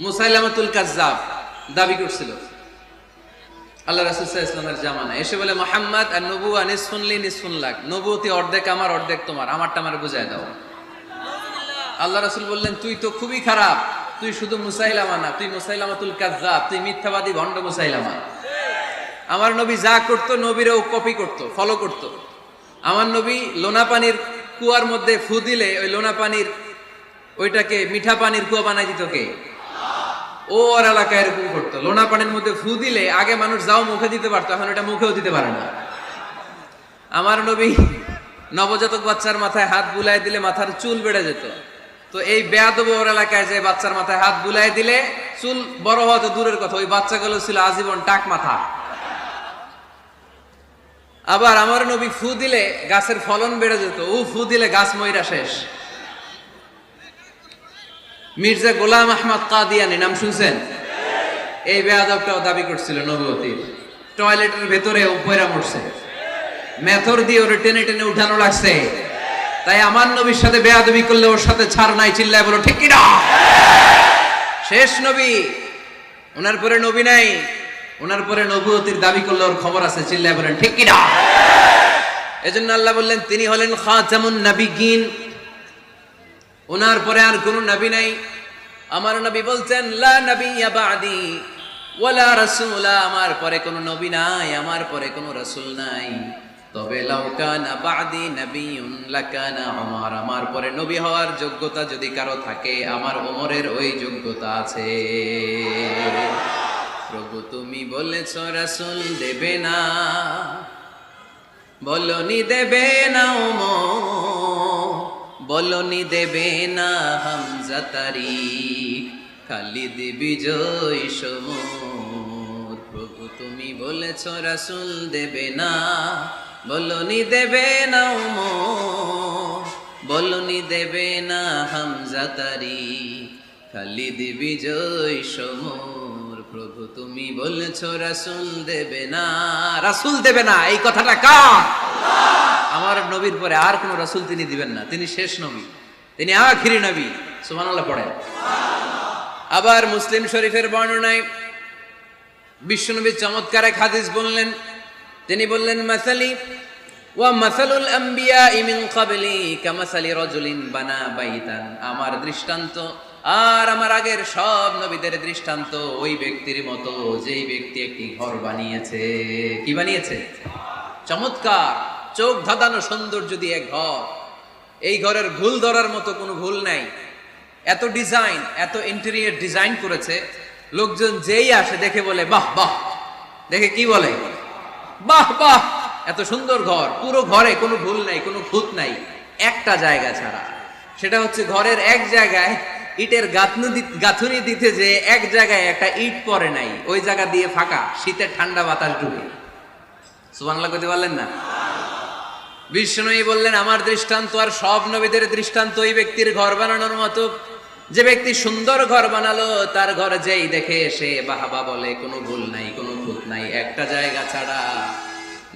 মুসাইলামাতুল কাজ্জাব দাবি করছিল আল্লাহ রাসূল সাল্লাল্লাহু আলাইহি ওয়াসাল্লামের জামানায়, এসে বলে মুহাম্মদ আর নবুয়া নিসফুন লি নিসফুন লাক, নবুয়তি অর্ধেক আমার অর্ধেক তোমার, আমারটা আমারে বুঝায় দাও। আল্লাহ রাসূল বললেন, তুই তো খুবই খারাপ, তুই শুধু মুসাইলামা না, তুই মুসাইলামাতুল কাজ্জাব, তুই মিথ্যাবাদী ভণ্ড মুসাইলামা। আমার নবী যা করতো নবীরাও কপি করতো, ফলো করতো। আমার নবী লোনা পানির কুয়ার মধ্যে ফু দিলে ওই লোনা পানির ওইটাকে মিঠা পানির কুয়া বানাই দিত কে? ও ওর এলাকায় এরকম করতো, লোনা পানির মধ্যে ফু দিলে আগে মানুষ যাও মুখে দিতে পারতো, এখন এটা মুখেও দিতে পারে না। আমার নবী নবজাতক বাচ্চার মাথায় হাত বুলাই দিলে মাথার চুল বেড়ে যেত, তো এই বেয়াদব ওর এলাকায় যে বাচ্চার মাথায় হাত বুলাই দিলে চুল বড় হওয়া তো দূরের কথা, ওই বাচ্চাগুলো ছিল আজীবন টাক মাথা। আবার আমার নবী ফু দিলে গাছের ফলন বেড়ে যেত, ও ফু দিলে গাছ মইরা শেষ। মির্জা গোলাম আহমদ কাদিয়ানী নাম শুনছেন? এই বেয়াদবটাও দাবি করছিল নবুয়তির, টয়লেটের ভেতরে উপরে মরছে, মেথর দিয়ে ওরে টেনে টেনে উঠানো লাগছে। তাই আমার নবীর সাথে বেয়াদবি করলে ওর সাথে ছাড় নাই, চিল্লায় বলো ঠিক কি না? শেষ নবী, ওনার পরে নবী নাই, ওনার পরে নবুয়তির দাবি করলে ওর খবর আছে, চিল্লায় বলেন ঠিক কি না? এজন্য আল্লাহ বললেন তিনি হলেন খাতামুন নাবিয়্যিন, ওনার পরে আর কোন নবী নাই। আমার নবী বলছেন লা নাবিয়্যা বা'দি ওয়ালা রাসূলা, আমার পরে কোন নবী নাই, আমার পরে কোন রাসূল নাই। তবে লাউ কানা বা'দি নাবিয়্যুন লাকানা উমর, আমার পরে নবী হওয়ার যোগ্যতা যদি কারো থাকে আমার ওমরের ওই যোগ্যতা আছে। প্রভু তুমি বলেছ রাসূল দেবে না, বলনি দেবে না ওমর, বলনি দেবে না হামজা তারিক, খালিদ বিজয় সমর। প্রভু তুমি বলেছ রাসূল দেবে না, বলনি দেবে না ওমর, বলনি দেবে না হামজা তারিক, খালিদ বিজয় সমর। প্রভু তুমি বলেছ রাসূল দেবে না, রাসূল দেবে না, এই কথাটা কার? আমার নবীর পরে আর কোন রাসূল তিনি দিবেন না, তিনি শেষ নবী, তিনি আখিরি নবী। সুবহানাল্লাহ পড়েন। আবার মুসলিম শরীফের বর্ণনায় বিশ্বনবী চমৎকার এক হাদিস বললেন, তিনি বললেন মাসালি ওয়া মাসালুল আম্বিয়া মিন ক্বাবলি কামাসালি রাজুলিন বানা বাইতান, আমার দৃষ্টান্ত আর আমার আগের সব নবীদের দৃষ্টান্ত ওই ব্যক্তির মতো যেই ব্যক্তি একটি ঘর বানিয়েছে। কি বানিয়েছে? চমৎকার চোখ ধাঁধানো সৌন্দর্য দিয়ে এক ঘর, এই ঘরের ভুল ধরার মতো কোনো ভুল নাই, এত ডিজাইন, এত ইন্টেরিয়র ডিজাইন করেছে, লোকজন যেই আসে দেখে বলে বাহ বাহ, দেখে কি বলে বাহ বাহ, এত সুন্দর ঘর, পুরো ঘরে কোনো ভুল নাই, কোনো খুঁত নাই, একটা জায়গা ছাড়া, সেটা হচ্ছে ঘরের এক জায়গায় ইটের গাঁথুনি দিতে যে এক জায়গায় একটা ইট পড়ে নাই, ওই জায়গা দিয়ে ফাঁকা, শীতের ঠান্ডা বাতাস ঢুকে। সুবহানাল্লাহ কইতে পারলেন না? বিষ্ণুই বললেন আমার দৃষ্টান্ত আর সব নবীদের দৃষ্টান্ত ওই ব্যক্তির ঘর বানানোর মতো, যে ব্যক্তি সুন্দর ঘর বানালো তার ঘর যেই দেখে সে বাহাবা বলে, কোনো ভুল নাই, কোনো খুঁত নাই, একটা জায়গা ছাড়া।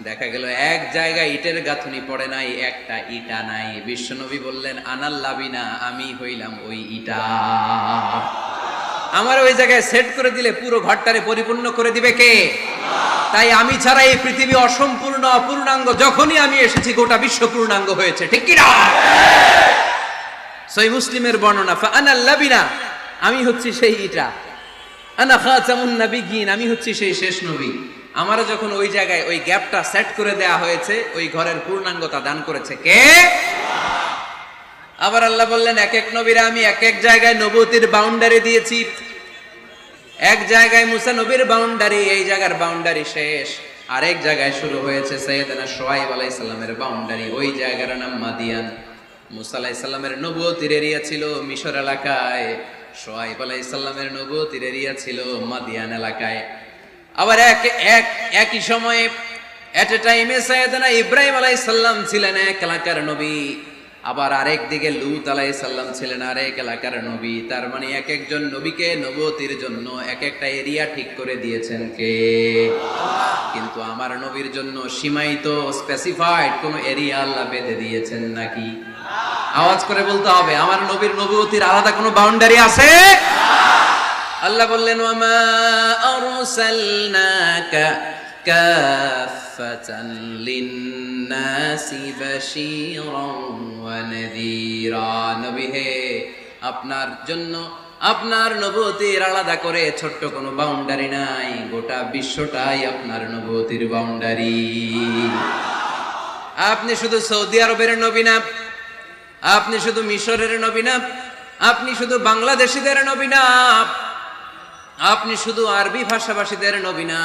দেখা গেল এক জায়গায় ইটের গাঁথুনি পড়ে নাই, একটা ইটা নাই। বিশ্বনবী বললেন আনাল লাবিনা, আমি হইলাম ওই ইটা, আমার ওই জায়গায় সেট করে দিলে পুরো ঘরটারে পরিপূর্ণ করে দিবে কে? তাই আমি ছাড়া এই পৃথিবী অসম্পূর্ণ, অপূর্ণাঙ্গ, যখনই আমি এসেছি গোটা বিশ্ব পূর্ণাঙ্গ হয়েছে, ঠিক কি না? সহিহ মুসলিমের বর্ণনা, ফা আনাল লাবিনা, আমি হচ্ছি সেই ইটা, আনা খাতামুন নাবিয়্যিন, আমি হচ্ছি সেই শেষ নবী। আমারও যখন ওই জায়গায় ওই গ্যাপটা সেট করে দেয়া হয়েছে, ওই ঘরের পূর্ণাঙ্গতা দান করেছে কে? আবার আল্লাহ বললেন এক এক নবীরা আমি এক এক জায়গায় নবুয়তির বাউন্ডারি দিয়েছি। এক জায়গায় মুসা নবীর বাউন্ডারি, এই জায়গার বাউন্ডারি শেষ, আরেক জায়গায় শুরু হয়েছে সাইয়েদনা শুআয়ব আলাইহিস সালামের বাউন্ডারি, ওই জায়গার নাম মাদিয়ান। মুসা আলাইহিস সালামের নবুয়তির এরিয়া ছিল মিশর এলাকায়, শুআয়ব আলাইহিস সালামের নবুয়তির এরিয়া ছিল মাদিয়ান এলাকায়। আবার একই সময়ে এট এ টাইমে সাইয়েদনা ইব্রাহিম আলাইহিস সালাম ছিলেন এক এলাকার নবী, আবার আরেক দিকে লূত আলাইহিস সালাম ছিলেন আরেক এলাকার নবী। তার মানে এক একজন নবীকে নবুয়তির জন্য এক একটা এরিয়া ঠিক করে দিয়েছেন কে? কিন্তু আমার নবীর জন্য সীমায়িত স্পেসিফাইড কোন এরিয়া আল্লাহ বেঁধে দিয়েছেন নাকি? আওয়াজ করে বলতে হবে, আমার নবীর নবুয়তির আলাদা কোনো বাউন্ডারি আছে? আল্লাহ বললেন ওয়ামা আরসালনাকা কাফাতান লিন্নাসি বাশীরান ওয়া নাযীরা। নবী হে, আপনার জন্য আপনার নবুয়তির আলাদা করে ছোট্ট কোনো বাউন্ডারি নাই, গোটা বিশ্বটাই আপনার নবুয়তির বাউন্ডারি। আপনি শুধু সৌদি আরবের নবী না, আপনি শুধু মিশরের নবী না, আপনি শুধু বাংলাদেশিদের নবী না, আপনি শুধু আরবি ভাষাভাষীদের নবী না,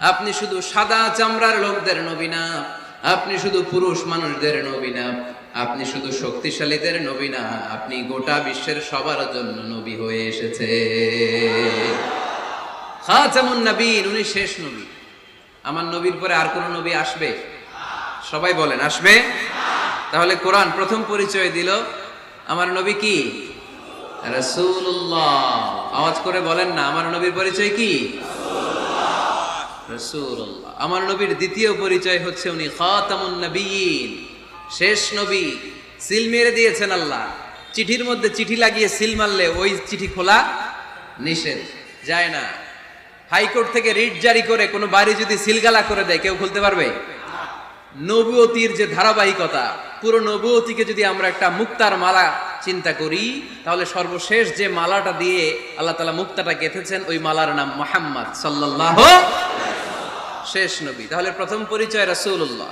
আপনি শুধু সাদা চামড়ার লোকদের নবী না, আপনি শুধু পুরুষ মানুষদের নবী না, আপনি শুধু শক্তিশালীদের নবী না, আপনি গোটা বিশ্বের সবার জন্য নবী হয়ে এসেছে। খাতামুন নবীন, উনি শেষ নবী। আমার নবীর পরে আর কোন নবী আসবে? সবাই বলেন আসবে। তাহলে কোরআন প্রথম পরিচয় দিল আমার নবী কি? রাসূলুল্লাহ। আওয়াজ করে বলেন না, আমার নবীর পরিচয় কি? রাসূলুল্লাহ। আমার নবীর দ্বিতীয় পরিচয় হচ্ছে উনি খাতামুন নবীন, শেষ নবী। সিল মেরে দিয়েছেন আল্লাহ। চিঠির মধ্যে চিঠি লাগিয়ে সিল মারলে ওই চিঠি খোলা নিষেধ, যায় না। হাইকোর্ট থেকে রিট জারি করে কোনো বাড়ি যদি সিলগালা করে দেয়, কেউ খুলতে পারবে? নবুয়তির যে ধারাবাহিকতা, পুরো নবুয়তিকে যদি আমরা একটা মুক্তার মালা চিন্তা করি, তাহলে সর্বশেষ যে মালাটা দিয়ে আল্লাহ তাআলা মুক্তাটা গেঁথেছেন, ওই মালার নাম মুহাম্মদ সাল্লাল্লাহু আলাইহি ওয়াসাল্লাম, শেষ নবী। তাহলে প্রথম পরিচয় রাসূলুল্লাহ,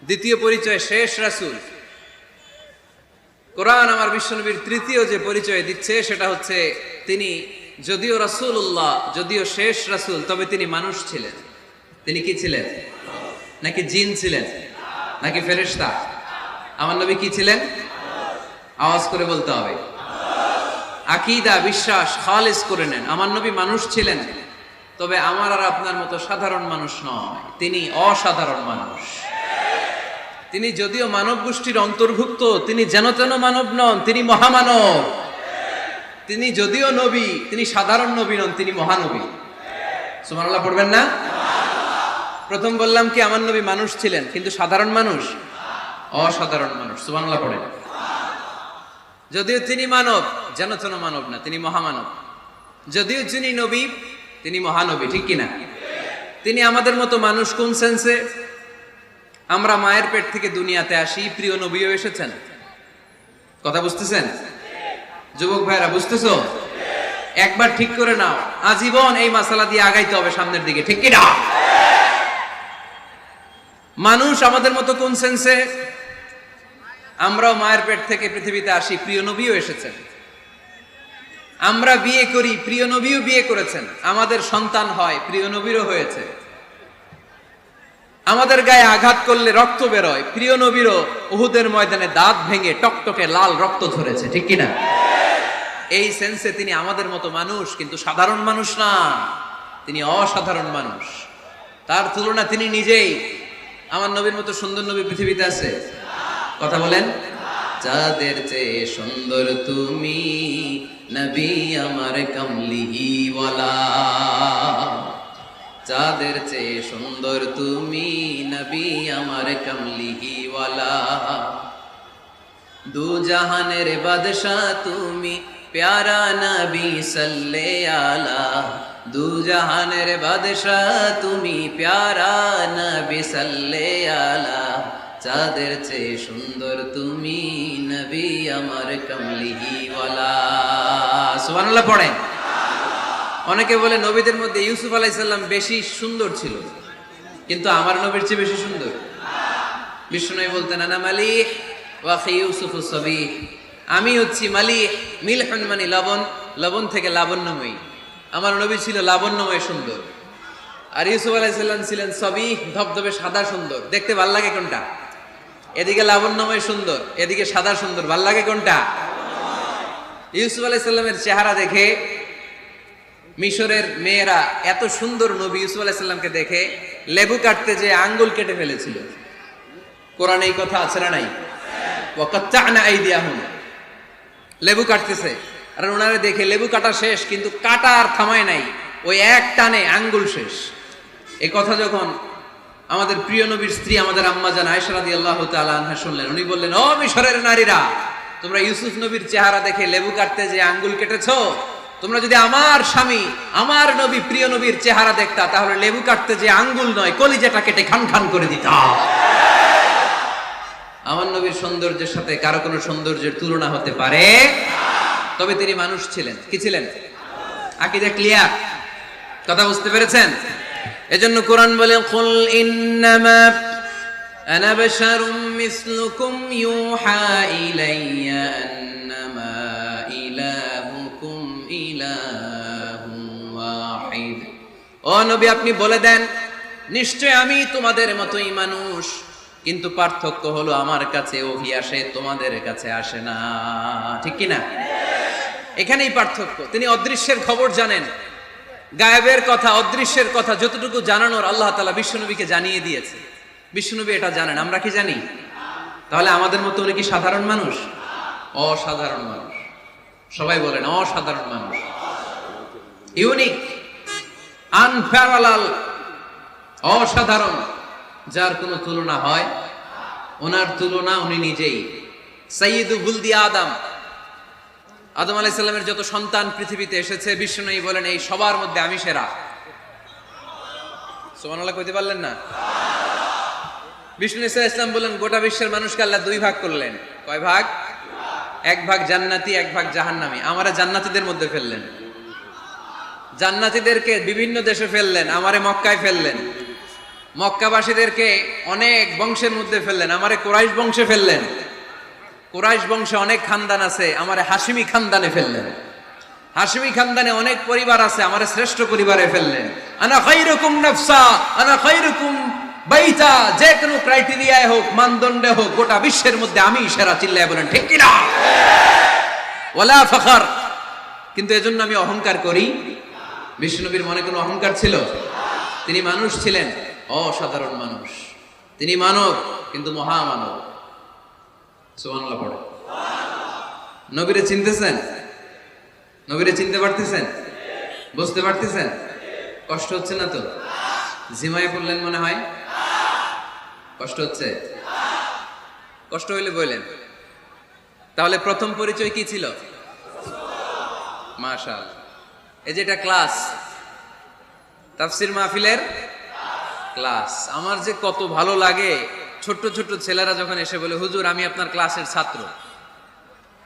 দ্বিতীয় পরিচয় শেষ রাসূল। কোরআন আমার বিশ্বনবীর তৃতীয় যে পরিচয় দিচ্ছে সেটা হচ্ছে তিনি যদিও রাসূলুল্লাহ, যদিও শেষ রাসূল, তবে তিনি মানুষ ছিলেন। তিনি কি ছিলেন? নাকি জিন ছিলেন? নাকি ফেরেশতা? আমার নবী কি ছিলেন? আওয়াজ করে বলতে হবে। আকীদা, বিশ্বাস খালিস করে নেন। আমার নবী মানুষ ছিলেন, তবে আমার আর আপনার মতো সাধারণ মানুষ নয়, তিনি অসাধারণ মানুষ। তিনি যদিও মানব গোষ্ঠীর অন্তর্ভুক্ত, তিনি যেন তেন মানব নন, তিনি মহামানব। তিনি যদিও নবী, তিনি সাধারণ নবী নন, তিনি মহানবী। সুবহানাল্লাহ পড়বেন না? প্রথম বললাম কি আমার নবী মানুষ ছিলেন, কিন্তু সাধারণ মানুষ, অসাধারণ মানুষ। সুবহানাল্লাহ পড়েন। যদিও তিনি মানব, যেন তেন মানব না, তিনি মহামানব। যদিও তিনি নবী, তিনি মহানবী, ঠিক কিনা? তিনি আমাদের মতো মানুষ কোন সেন্সে? আমরা মায়ের পেট থেকে দুনিয়াতে আসি, প্রিয় নবীও এসেছেন। কথা বুঝতেছেন? যুবক ভাইরা বুঝতেছো? একবার ঠিক করে নাও, আজীবন এই মাসালা দিয়ে আগাইতে হবে সামনের দিকে, ঠিক কিনা? মানুষ আমাদের মতো কোন সেন্সে? আমরাও মায়ের পেট থেকে পৃথিবীতে আসি, প্রিয় নবীও এসেছেন। আমরা বিয়ে করি, প্রিয় নবীও বিয়ে করেছেন। আমাদের সন্তান হয়, প্রিয় নবীরও হয়েছে। আমাদের গায়ে আঘাত করলে রক্ত বেরোয়, প্রিয় নবীরও উহুদের ময়দানে দাঁত ভেঙে টকটকে লাল রক্ত ঝরেছে, ঠিক কিনা? এই সেন্সে তিনি আমাদের মতো মানুষ, কিন্তু সাধারণ মানুষ না, তিনি অসাধারণ মানুষ। তার তুলনা তিনি নিজেই। আমার নবীর মতো সুন্দর নবী পৃথিবীতে আছে? কথা বলেন। যাদের চেয়ে সুন্দর তুমি নবী আমার কামলিওয়ালা, যাদের চেয়ে সুন্দর তুমি নবী আমার কামলিওয়ালা, দু জাহানের বাদশাহ তুমি প্যারা নবী সাল্লে আলা, দু জাহানের বাদশাহ তুমি প্যারা নবী সাল্লে আলা, যাদের চেয়ে সুন্দর তুমি নবী আমার কামলিওয়ালা। সুবহানাল্লাহ পড়েন। অনেকে বলে নবীদের মধ্যে ইউসুফ আলাইহিস সালাম বেশি সুন্দর ছিল, কিন্তু আমার নবীর চেয়ে বেশি সুন্দর? বিষ্ণু বলতেন আনা মালিহ ওয়া আখি ইউসুফ সাবিহ, আমি হচ্ছি মালিহ, মিলহুন মানে লবণ, লবণ থেকে লাবণ্যময়ী। আমার নবী ছিল লাবণ্যময় সুন্দর, আর ইউসুফ আলাইহিস সালাম ছিলেন সাবিহ, ধবধবে সাদা সুন্দর। দেখতে ভাল লাগে কোনটা? এদিকে লাবণ্যময় সুন্দর, এদিকে সাদা সুন্দর, ভাল লাগে কোনটা? ইউসুফ আলাইহিস সালামের চেহারা দেখে মিশরের মেয়েরা এত সুন্দর নবী ইউসুফ আলাইহিস সালামকে দেখে লেবু কাটতে যে আঙ্গুল কেটে ফেলেছিল। কোরআনে এই কথা আছে না নাই? ওয়াকাত্তা'না আইদিয়াহুম, লেবু কাটতেছে, আর ওনারে দেখে লেবু কাটা শেষ, কিন্তু কাটা আর থামায় নাই, ওই এক টানে আঙ্গুল শেষ। এই কথা যখন আমাদের প্রিয় নবীর স্ত্রী আমাদের আম্মা জান আয়েশা রাদিয়াল্লাহু তাআলা আনহা শুনলেন, উনি বললেন, ও মিশরের নারীরা, তোমরা ইউসুফ নবীর চেহারা দেখে লেবু কাটতে যে আঙ্গুল কেটেছো, তোমরা যদি আমার স্বামী আমার নবী প্রিয় নবীর চেহারা দেখতা তাহলে লেবু কাটতে যে আঙ্গুল নয় কলিজাটা কেটে খান খান করে দিতাম। আমার নবীর সৌন্দর্যের সাথে কারো কোনো সৌন্দর্যের তুলনা হতে পারে? তবে তিনি মানুষ ছিলেন। কি ছিলেন? আকীদা ক্লিয়ার? কথা বুঝতে পেরেছেন? এজন্য কোরআন বলে কুল ইন্নামা আনা বাশারুম মিসলুকুম ইউহা ইলাইয়া আন্নামা ইলাহুকুম ইলাহুন ওয়াহিদ। ও নবী আপনি বলে দেন নিশ্চয় আমি তোমাদের মতোই মানুষ, কিন্তু পার্থক্য হলো আমার কাছে ওহী আসে, তোমাদের কাছে আসে না। ঠিক কি না? এখানেই পার্থক্য। তিনি অদৃশ্যের খবর জানেন, গায়েবের কথা অদৃশ্যের কথা যতটুকু জানানোর আল্লাহ তাআলা বিশ্বনবীকে জানিয়ে দিয়েছে। বিশ্বনবী এটা জানেন, আমরা কি জানি? তাহলে আমাদের মতো উনি কি সাধারণ মানুষ? অসাধারণ মানুষ। সবাই বলেন অসাধারণ মানুষ, ইউনিক, আনপ্যারালাল, অসাধারণ, যার কোনো তুলনা হয়? ওনার তুলনা উনি নিজেই। সাইয়্যিদু বুলদি আদম, আদম আলাইহিস সালামের যত সন্তান পৃথিবীতে এসেছে বিশ্বনবী বলেন এই সবার মধ্যে আমি সেরা। সুবহানাল্লাহ কইতে পারলেন না? বিষ্ণু ইসলাম বলেন গোটা বিশ্বের মানুষকে আল্লাহ দুই ভাগ করলেন। কয় ভাগ? এক ভাগ জান্নাতি, এক ভাগ জাহান্নামী। আমারে জান্নাতীদের মধ্যে ফেললেন, জান্নাতীদেরকে বিভিন্ন দেশে ফেললেন, আমারে মক্কায় ফেললেন। মক্কাবাসীদেরকে অনেক বংশের মধ্যে ফেললেন, আমারে কুরাইশ বংশে ফেললেন। কুরাইশ বংশে অনেক খানদান আছে, আমারে হাশিমি খানদানে ফেললেন। হাশিমি খানদানে অনেক পরিবার আছে, আমারে শ্রেষ্ঠ পরিবারে ফেললেন। আনা খায়রুকুম নাফসা আনা খায়রুকুম বাইতা, যে কোনো ক্রাইটেরিয়ায় হোক, মানদণ্ডে হোক, গোটা বিশ্বের মধ্যে আমি সেরা। চিল্লায় বলেন ঠিক কি না? ওয়ালা ফখর। কিন্তু এজন্য আমি অহংকার করি? বিশ্বনবীর মনে কোনো অহংকার ছিল? তিনি মানুষ ছিলেন, অসাধারণ মানুষ। তিনি মানব, কিন্তু মহামানব। সুবহানাল্লাহ পড়ে। নবীরে চিনতেছেন? নবীরে চিনতে পারতেছেন? বুঝতে পারতেছেন? কষ্ট হচ্ছে না তো? জিমায় পড়লেন মনে হয়? কষ্ট হচ্ছে? কষ্ট হইলে বললেন। তাহলে প্রথম পরিচয় কি ছিল? মাশাআল্লাহ। এই যে এটা ক্লাস, তাফসীর মাহফিলের ক্লাস। আমার যে কত ভালো লাগে ছোট্ট ছোট্ট ছেলেরা যখন এসে বলে হুজুর আমি আপনার ক্লাসের ছাত্র।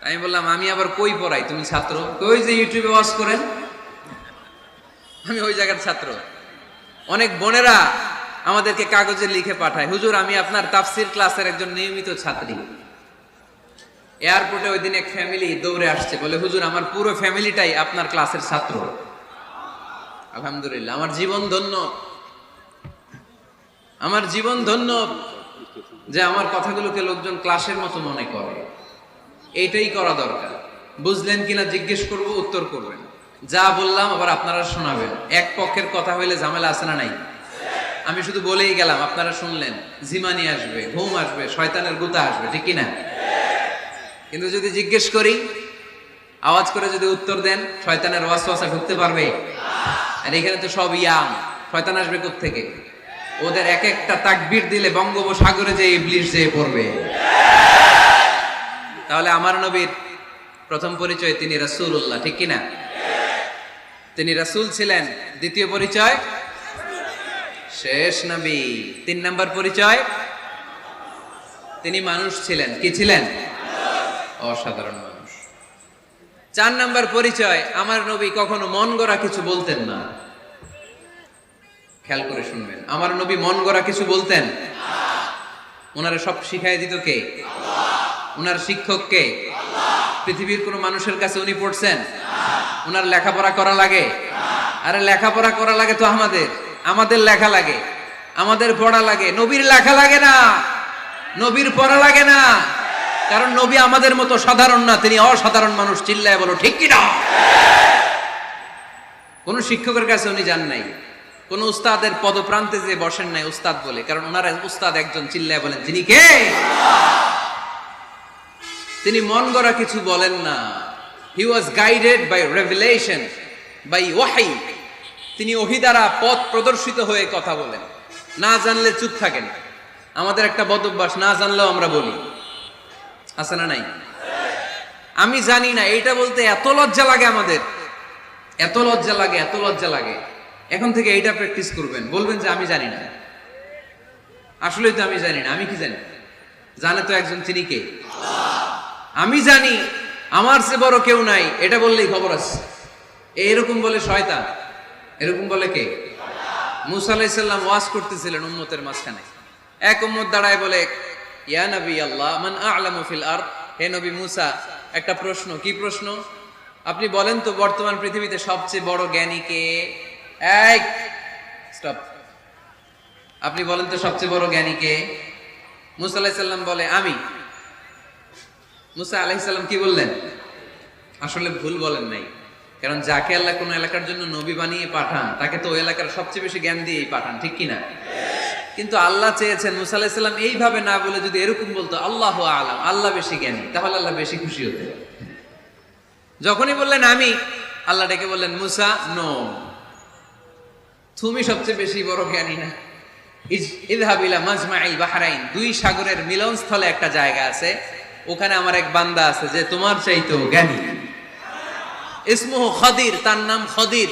আমি বললাম আমি আবার কই পড়াই? তুমি ছাত্র? কই যে ইউটিউবে ওয়াজ করেন, আমি ওই জায়গার ছাত্র। অনেক বোনেরা আমাদেরকে কাগজে লিখে পাঠায় হুজুর আমি আপনার তাফসীর ক্লাসের একজন নিয়মিত ছাত্রী। এয়ারপোর্টে ওই দিন এক ফ্যামিলি দৌড়ে আসছে, বলে হুজুর আমার পুরো ফ্যামিলিটাই আপনার ক্লাসের ছাত্র। আলহামদুলিল্লাহ, আমার জীবন ধন্য, আমার জীবন ধন্য যে আমার কথাগুলোকে লোকজন ক্লাসের মতো মনে করে। এইটাই করা দরকার। বুঝলেন কিনা জিজ্ঞেস করব, উত্তর করবেন। যা বললাম আবার আপনারা শোনাবেন। এক পক্ষের কথা হইলে ঝামেলা আছে না নাই? আমি শুধু বলেই গেলাম, আপনারা শুনলেন, ঝিমানি আসবে, ঘুম আসবে, শয়তানের গুতা আসবে, ঠিক কিনা? কিন্তু যদি জিজ্ঞেস করি, আওয়াজ করে যদি উত্তর দেন, শয়তানের ওয়াসওয়াসা ঢুকতে পারবে? আর এখানে তো সব ইয়াং, শয়তান আসবে কোত্থেকে? ওদের এক একটা তাকবীর দিলে বঙ্গোপসাগরে যে ইবলিস যেয়ে পড়বে। তাহলে আমার নবীর প্রথম পরিচয় তিনি রাসূলুল্লাহ, ঠিক কিনা? তিনি রাসূল ছিলেন। দ্বিতীয় পরিচয় শেষ নবী। 3 নাম্বার পরিচয় তিনি মানুষ ছিলেন। কি ছিলেন? অসাধারণ মানুষ। 4 নাম্বার পরিচয় আমার নবী কখনো মন গড়া কিছু বলতেন না। খেয়াল করে শুনবেন, আমার নবী মন গড়া কিছু বলতেন? ওনারা সব শিখাই দিত কে? ওনার শিক্ষক কে? পৃথিবীর কোন মানুষের কাছে উনি পড়ছেন? ওনার লেখাপড়া করা লাগে? আরে লেখাপড়া করা লাগে তো আমাদের, আমাদের লেখা লাগে, আমাদের পড়া লাগে। নবীর লেখা লাগে না, নবীর পড়া লাগে না, কারণ নবী আমাদের মতো সাধারণ না, তিনি অসাধারণ মানুষ। চিল্লায় বলো ঠিক কিনা? কোন শিক্ষকের কাছে উনি যান নাই, কোন উস্তাদের পদপ্রান্তে যে বসেন নাই উস্তাদ বলে, কারণ ওনার উস্তাদ একজন। চিল্লায় বলেন যিনি কে? তিনি মন গড়া কিছু বলেন না। He was guided by revelation, by ওয়াহি। তিনি ওহী দ্বারা পথ প্রদর্শিত হয়ে কথা বলেন। না জানলে চুপ থাকেন। আমাদের একটা বদ অভ্যাস, না জানলেও আমরা বলি, আছে না নাই? আমি জানি না এইটা বলতে এত লজ্জা লাগে আমাদের। এত লজ্জা লাগে, এত লজ্জা লাগে। এখন থেকে এইটা প্র্যাকটিস করবেন, বলবেন যে আমি জানি না, আসলেই তো আমি জানি না। আমি কি জানি? জানে তো একজন, তিনি কে? আমি জানি, আমার চেয়ে বড় কেউ নাই, এটা বললেই খবর আছে। এরকম বলে শয়তান, এরকম বলে কে? মুসা আলাইহিস সালাম ওয়াজ করতেছিলেন উম্মতের মাঝখানে। এক উম্মত দাঁড়ায় বলে, ইয়া নবী আল্লাহ, মান আ'লামু ফিল আরদ, হে নবী মুসা, একটা প্রশ্ন। কি প্রশ্ন? আপনি বলেন তো বর্তমান পৃথিবীতে সবচেয়ে বড় জ্ঞানী কে? এই স্টপ। আপনি বলেন তো সবচেয়ে বড় জ্ঞানী কে? মুসা আলাইহিস সালাম বলে আমি। মুসা আলাইহিস সালাম কি বললেন? আসলে ভুল বলেন নাই, কারণ যাকে আল্লাহ কোন এলাকার জন্য নবী বানিয়ে পাঠান, তাকে তো ওই এলাকার সবচেয়ে বেশি জ্ঞান দিয়েই পাঠান, ঠিক কিনা? কিন্তু আল্লাহ চেয়েছেন মুসা আলাইহিস সালাম এইভাবে না বলে যদি এরকম বলতো, আল্লাহু আ'লাম, আল্লাহ বেশি জ্ঞানী, তাহলে আল্লাহ বেশি খুশি হতেন। যখনই বললেন আমি, আল্লাহ ডেকে বললেন, মুসা নো, তুমি সবচেয়ে বেশি বড় জ্ঞানী না। ইযহাব ইলা মাজমাইল বাহরাইন, দুই সাগরের মিলনস্থলে একটা জায়গা আছে, ওখানে আমার এক বান্দা আছে যে তোমার চাইতেও জ্ঞানী। ইসমুহু খদির, তার নাম খদির,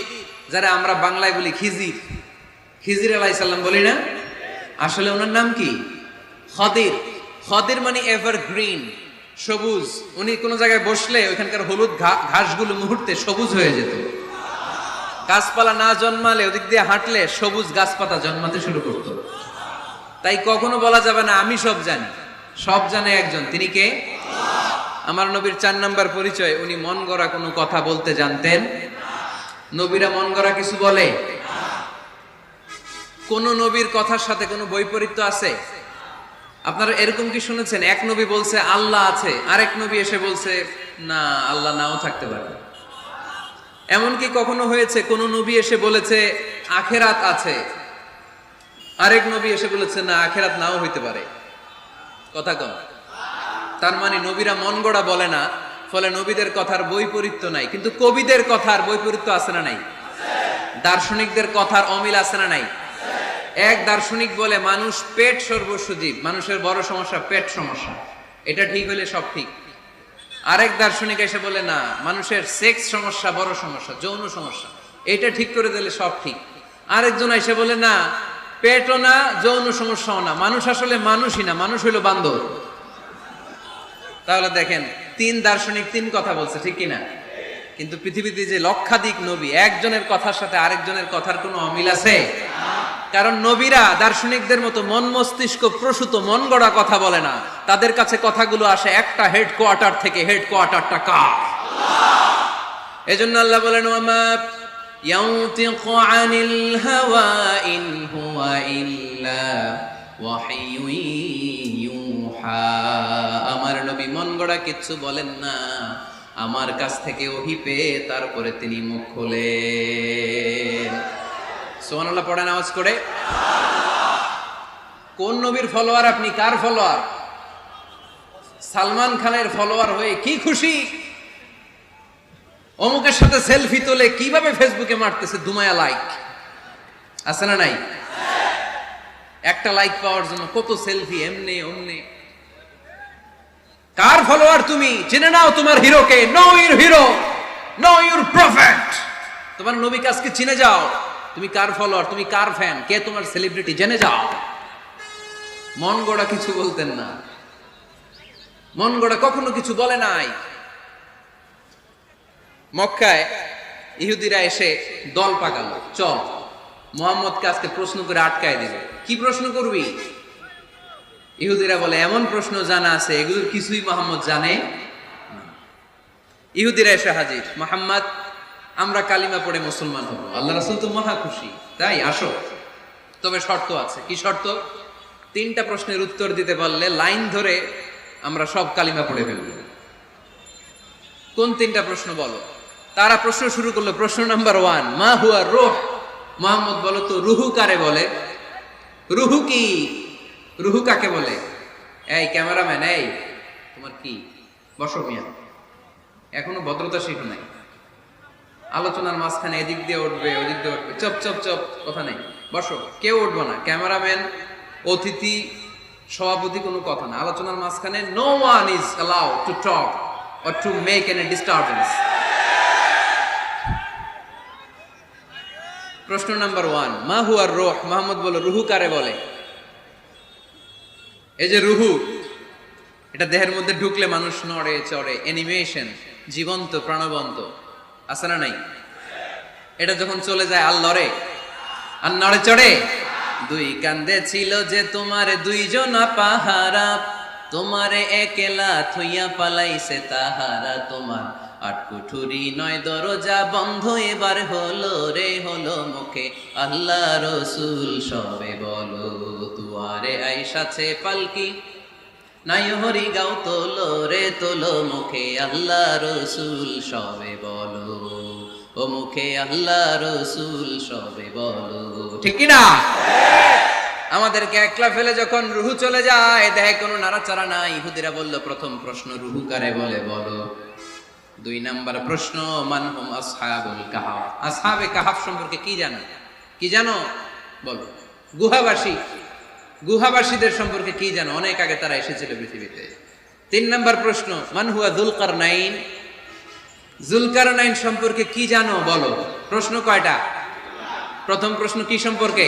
যারা আমরা বাংলায় বলি খিজির। খিজির আলাইহিস সালাম বলি না, আসলে ওনার নাম কি? খদির। খদির মানে এভারগ্রিন, সবুজ। উনি কোন জায়গায় বসলে ওইখানকার হলুদ ঘাসগুলো মুহূর্তে সবুজ হয়ে যেত। গাছপালা না জন্মালে ওদিক দিয়ে হাঁটলে সবুজ গাছপাতা জন্মাতে শুরু করতো। তাই কখনো বলা যাবে না আমি সব জানি, সব জানে একজন, তিনি কে? আমার নবীর 4 নাম্বার পরিচয়, উনি মন গড়া কোনো কথা বলতে জানতেন। নবীরা মন গড়া কিছু বলে? কোন নবীর কথার সাথে কোনো বৈপরীত্য আছে? আপনারা এরকম কি শুনেছেন, এক নবী বলছে আল্লাহ আছে, আরেক নবী এসে বলছে না, আল্লাহ নাও থাকতে পারে? এমনকি কখনো হয়েছে কোন নবী এসে বলেছে আখেরাত আছে, আরেক নবী এসে বলেছে না, আখেরাত নাও হইতে পারে? কথা কম। তার মানে নবীরা মন গড়া বলে না, ফলে নবীদের কথার বৈপরীত্য নাই। কিন্তু কবিদের কথার বৈপরীত্য আছে না নাই? দার্শনিকদের কথার অমিল আছে না নাই? এক দার্শনিক বলে মানুষ পেট সর্বস্ব জীব, মানুষের বড় সমস্যা পেট সমস্যা, এটা ঠিক হলে সব ঠিক। আরেক দার্শনিক এসে বলে না, মানুষের সেক্স সমস্যা বড় সমস্যা, যৌন সমস্যা, এটা ঠিক করে দিলে সব ঠিক। আরেকজন এসে বলে না, পেটও না, যৌন সমস্যাও না, মানুষ আসলে মানুষই না, মানুষ হইল বান্দর। তাহলে দেখেন, 3 দার্শনিক 3 কথা বলছে, ঠিক কিনা? কিন্তু পৃথিবীতে যে লক্ষাধিক নবী, একজনের কথার সাথে আরেকজনের কথার কোনো অমিল আছে? কারণ নবীরা দার্শনিকদের মতো মন মস্তিষ্ক প্রসূত মন গড়া কথা বলে না, তাদের কাছে কথাগুলো আসে একটা হেডকোয়ার্টার থেকে। হেডকোয়ার্টারটা কার? এজন্য আল্লাহ বলেন, ওয়ামা ইয়ানতিকু আনিল হাওয়া ইন হুয়া ইল্লা ওয়াহিয়ুন ইউহা। আমার নবী মন গড়া কিচ্ছু বলেন না, আমার কাছ থেকে ওহী পেয়ে তারপরে তিনি মুখ খোলেন। সুবহানাল্লাহ পড়েন আওয়াজ করে। কোন নবীর ফলোয়ার আপনি? কার ফলোয়ার? সালমান খানের ফলোয়ার হয়ে কি খুশি, অমুকের সাথে সেলফি তোলে কিভাবে ফেসবুকে মারতেছে দুমায়া লাইক, আছে না নাই? একটা লাইক পাওয়ার জন্য কত সেলফি, এমনে ওমনে। কার ফলোয়ার তুমি? জেনে নাও তোমার হিরোকে। Know your hero, know your prophet. তোমার নবীকে আজকে চিনে যাও। তুমি কার ফলোয়ার, তুমি কার ফ্যান, কে তোমার সেলিব্রিটি, জেনে যাও। মন গড়া কিছু বলতেন না, মন গড়া কখনো কিছু বলে নাই। মক্কায় ইহুদিরা এসে দল পাকালো, চল মুহাম্মদকে আজকে প্রশ্ন করে আটকায় দিবে। কি প্রশ্ন করবি? ইহুদিরা বলে এমন প্রশ্ন জানা আছে এগুলোর কিছুই মুহাম্মদ জানে না। ইহুদিরা এসে হাজির, মুহাম্মদ আমরা কালিমা পড়ে মুসলমান হব, আল্লাহ রাসূল তো মহা খুশি, তাই আসো, তবে শর্ত আছে। কি শর্ত? 3টা প্রশ্নের উত্তর দিতে পারলে লাইন ধরে আমরা সব কালিমা পড়ে ফেলব। কোন 3টা প্রশ্ন বলো? তারা প্রশ্ন শুরু করলো। প্রশ্ন নাম্বার 1, মা হুয়া রূহ। মুহাম্মদ বলো তো রুহু কারে বলে? রুহু কি? রুহু কাকে বলে? এই ক্যামেরাম্যান, এই তোমার কি? বসো মিয়া, এখনো ভদ্রতা শিখো নাই। আলোচনার মাঝখানে এদিক দিয়ে উঠবে ওদিক দিয়ে উঠবে, চপ চপ চপ, কথা নেই, বসো। কেউ উঠবো না, ক্যামেরাম্যান, অতিথি, সভাপতি, কোনো কথা না। আলোচনার মাঝখানে no one is allowed to talk or to make any disturbance. প্রশ্ন নাম্বার 1, মা হুয়া রূহ? মুহাম্মদ বলে, রুহু কারে বলে? এই যে রুহু, এটা দেহের মধ্যে ঢুকলে মানুষ নড়ে চড়ে, অ্যানিমেশন, জীবন্ত প্রাণবন্ত, আছে না নাই? এটা যখন চলে যায় আর লড়ে আর নড়ে চড়ে। দুই কান্দে ছিল যে তোমার দুইজনা পাহারা, তোমারে একেলা থইয়া পালাইছে তাহারা। তোমার আট কুঠুরি নয় দরজা বন্ধ এবার হলো রে, হলো মুখে আল্লাহ রসুল সবে বলো। দুয়ারে আইসাছে পালকি, নাই হরি গাও তোলো রে তোলো, মুখে আল্লাহ রসুল সবে বলো। ও মুখে আল্লাহ রসুল সবে বলো। ঠিক কি না? আমাদেরকে একলা ফেলে যখন রুহু চলে যায়, দেহে কোনো নাড়াচাড়া নাই। ইহুদিরা বলল, প্রথম প্রশ্ন রুহু কারে বলে বলো। 2 নাম্বার প্রশ্ন, মান হুম আসহাবুল কাহাফ? আসহাবে কাহাফ সম্পর্কে কি জানো? কি জানো বলো। গুহাবাসী, গুহাবাসীদের সম্পর্কে কি জানো? অনেক আগে তারা এসেছিল পৃথিবীতে। 3 নাম্বার প্রশ্ন, মান হুয়া যুলকারনাইন? যুলকারনাইন সম্পর্কে কি জানো বলো। প্রশ্ন কয়টা? প্রথম প্রশ্ন কি সম্পর্কে?